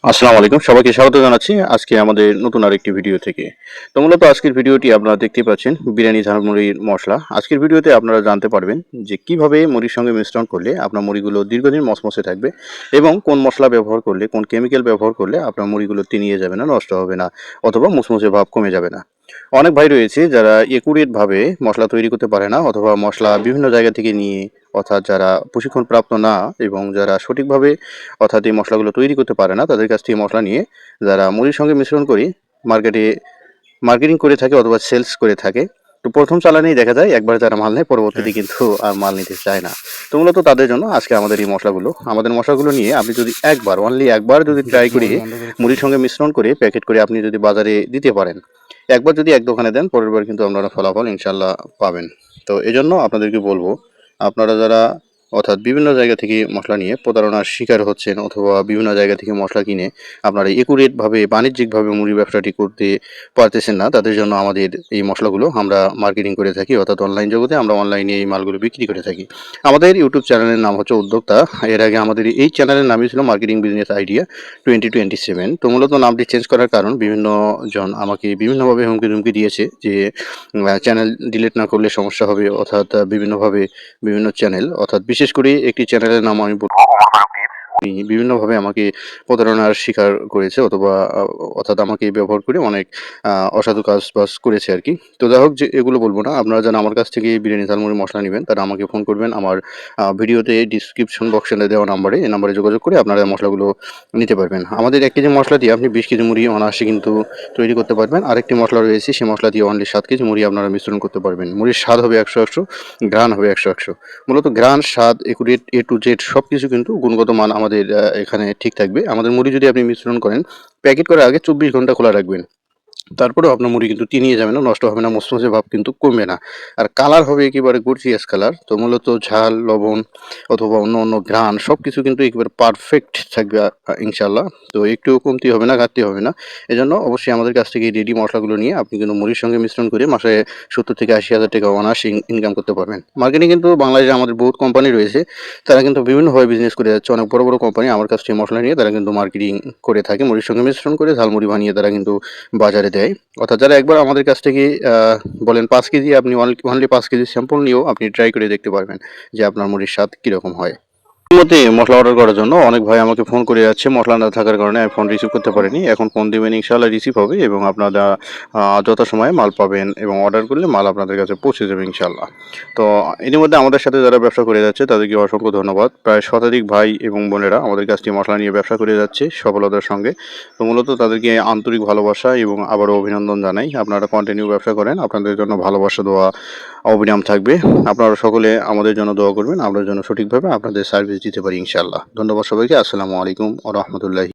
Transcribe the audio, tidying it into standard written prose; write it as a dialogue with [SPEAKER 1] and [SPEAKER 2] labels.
[SPEAKER 1] আসসালামু আলাইকুম, সবাইকে স্বাগত জানাচ্ছি আজকে আমাদের নতুন আরেকটি ভিডিও থেকে। তো মূলত আজকের ভিডিওটি আপনারা দেখতেই পাচ্ছেন বিরিয়ানি ঝালমুড়ির মশলা। আজকের ভিডিওতে আপনারা জানতে পারবেন যে কিভাবে মুড়ির সঙ্গে মিশ্রণ করলে আপনার মুড়িগুলো দীর্ঘদিন মচমচে থাকবে এবং কোন মশলা ব্যবহার করলে, কোন কেমিক্যাল ব্যবহার করলে আপনার মুড়িগুলো তিনিয়ে যাবে না, নষ্ট হবে না অথবা মুচমুচে ভাব কমে যাবে না। অনেক ভাই রয়েছে যারা একুরেট ভাবে মশলা তৈরি করতে পারে না অথবা মশলা বিভিন্ন জায়গা থেকে নিয়ে, অর্থাৎ যারা প্রশিক্ষণপ্রাপ্ত না এবং যারা সঠিকভাবে অর্থাৎ এই মশলাগুলো তৈরি করতে পারে না, তাদের কাছ থেকে মশলা নিয়ে যারা মুড়ির সঙ্গে মিশ্রণ করে মার্কেটে মার্কেটিং করে থাকে অথবা সেলস করে থাকে। তো প্রথম চালানেই দেখা যায় একবার যারা মাল নেয় পরবর্তীতে
[SPEAKER 2] হ্যাঁ।
[SPEAKER 1] কিন্তু আর মাল নিতে চায় না। তো মূলত তাদের জন্য আজকে আমাদের মশলাগুলো নিয়ে আপনি যদি একবার, অনলি একবার যদি ট্রাই করে
[SPEAKER 2] মোবাইল বন্ধ করে
[SPEAKER 1] মুড়ির সঙ্গে মিশ্রণ করে প্যাকেট করে আপনি যদি বাজারে দিতে পারেন, একবার যদি এক দোকানে দেন পরের বার কিন্তু আপনারা ফলাফল ইনশাল্লাহ পাবেন। তো এজন্য আপনাদেরকে বলবো, আপনারা যারা অর্থাৎ বিভিন্ন জায়গা থেকে মশলা নিয়ে প্রতারণার শিকার হচ্ছেন অথবা বিভিন্ন জায়গা থেকে মশলা কিনে আপনারা একুরেটভাবে বাণিজ্যিকভাবে মুড়ি ব্যবসাটি করতে পারতেছেন না, তাদের জন্য আমাদের এই মশলাগুলো আমরা মার্কেটিং করে থাকি, অর্থাৎ অনলাইন জগতে আমরা অনলাইনে এই মালগুলো বিক্রি করে থাকি। আমাদের ইউটিউব চ্যানেলের নাম হচ্ছে উদ্যোক্তা। এর আগে আমাদের এই চ্যানেলের নামই ছিল মার্কেটিং বিজনেস আইডিয়া 2027। তো মূলত নামটি চেঞ্জ করার কারণ বিভিন্ন জন আমাকে বিভিন্নভাবে হুমকি ধুমকি দিয়েছে যে চ্যানেল ডিলিট না করলে সমস্যা হবে, অর্থাৎ বিভিন্নভাবে বিভিন্ন চ্যানেল, অর্থাৎ বিশেষ করে একটি চ্যানেলের নাম আমি বিভিন্নভাবে আমাকে প্রতারণার শিকার করেছে অথবা অর্থাৎ আমাকে ব্যবহার করে অনেক অসাধু কাজ-বাজ করেছে আরকি। তো যাই হোক, যে এগুলো বলবো না। আপনারা যারা আমার কাছ থেকে বিরিয়ানি ঝালমুড়ি মসলা নিবেন তারা আমাকে ফোন করবেন। আমার ভিডিওতে ডিসক্রিপশন বক্সে দেওয়া নাম্বারে, এই নাম্বারে যোগাযোগ করে আপনারা মসলাগুলো নিতে পারবেন। আমাদের ১ কেজি মসলা দিয়ে আপনি ২০ কেজি মুড়ি অনায়াসে কিন্তু তৈরি করতে পারবেন। আরেকটি মসলা রয়েছে, সেই মসলা দিয়ে অনলি ৭ কেজি মুড়ি আপনারা মিশ্রণ করতে পারবেন। মুড়ির স্বাদ হবে ১০০, ঘ্রাণ হবে ১০০। মূলত ঘ্রাণ, স্বাদ, একুরেট A to Z সবকিছু কিন্তু গুণগত মান আমাদের এখানে ঠিক থাকবে। আমাদের মুড়ি যদি আপনি মিশ্রণ করেন, প্যাকেট করার আগে ২৪ ঘন্টা খোলা রাখবেন। তারপরেও আপনার মুড়ি কিন্তু তিনিয়ে যাবে না, নষ্ট হবে না, মুচমুচে ভাব কিন্তু কমবে না। আর কালার হবে একেবারে গর্জিয়াস কালার। তো মূলত ঝাল, লবণ অথবা অন্য ঘ্রাণ সবকিছু কিন্তু একেবারে পারফেক্ট থাকবে ইনশাআল্লাহ। তো একটুও কমতি হবে না, ঘাটতি হবে না। এজন্য অবশ্যই আমাদের কাছ থেকে এই রেডি মসলাগুলো নিয়ে আপনি কিন্তু মুড়ির সঙ্গে মিশ্রণ করে মাসে ৭০ থেকে ৮০,০০০ টাকা অনায়াসে ইনকাম করতে পারবেন। মার্কেটিং কিন্তু বাংলাদেশে আমাদের বহুত কোম্পানি রয়েছে। তারা কিন্তু বিভিন্নভাবে বিজনেস করে যাচ্ছে। অনেক বড় কোম্পানি আমার কাছ থেকে মসলা নিয়ে তারা কিন্তু মার্কেটিং করে থাকে। মুড়ির সঙ্গে মিশ্রণ করে ঝালমুড়ি বানিয়ে তারা কিন্তু বাজারে দেয়। অর্থাৎ যারা একবার আমাদের কাছ থেকে বলেন ৫ কেজি, আপনি অনলি ৫ কেজি স্যাম্পল নিয়েও আপনি ট্রাই করে দেখতে পারবেন যে আপনার মুড়ির স্বাদ কিরকম হয়। মধ্যে মসলা অর্ডার করার জন্য অনেক ভাই আমাকে ফোন করে যাচ্ছে, মসলা না থাকার কারণে আমি ফোন রিসিভ করতে পারিনি। এখন ফোন দিবেন, ইনশাআল্লাহ রিসিভ হবে এবং আপনারা যথাসময়ে মাল পাবেন এবং অর্ডার করলে মাল আপনাদের কাছে পৌঁছে যাবে ইনশাআল্লাহ। তো ইতিমধ্যে আমাদের সাথে যারা ব্যবসা করে যাচ্ছে তাদেরকে অসংখ্য ধন্যবাদ। প্রায় শতাধিক ভাই এবং বোনেরা আমাদের কাছ থেকে মসলা নিয়ে ব্যবসা করে যাচ্ছে সফলতার সঙ্গে। তো মূলত তাদেরকে আন্তরিক ভালোবাসা এবং আবারও অভিনন্দন জানাই। আপনারা কন্টিনিউ ব্যবসা করেন, আপনাদের জন্য ভালোবাসা, দোয়া অবিরাম থাকবে। আপনারা সকলে আমাদের জন্য দোয়া করবেন, আমরা যেন সঠিকভাবে আপনাদের সার্ভিস দিতে পারি ইনশাআল্লাহ। ধন্যবাদ সবাইকে। আসসালামু আলাইকুম ওয়া রাহমাতুল্লাহি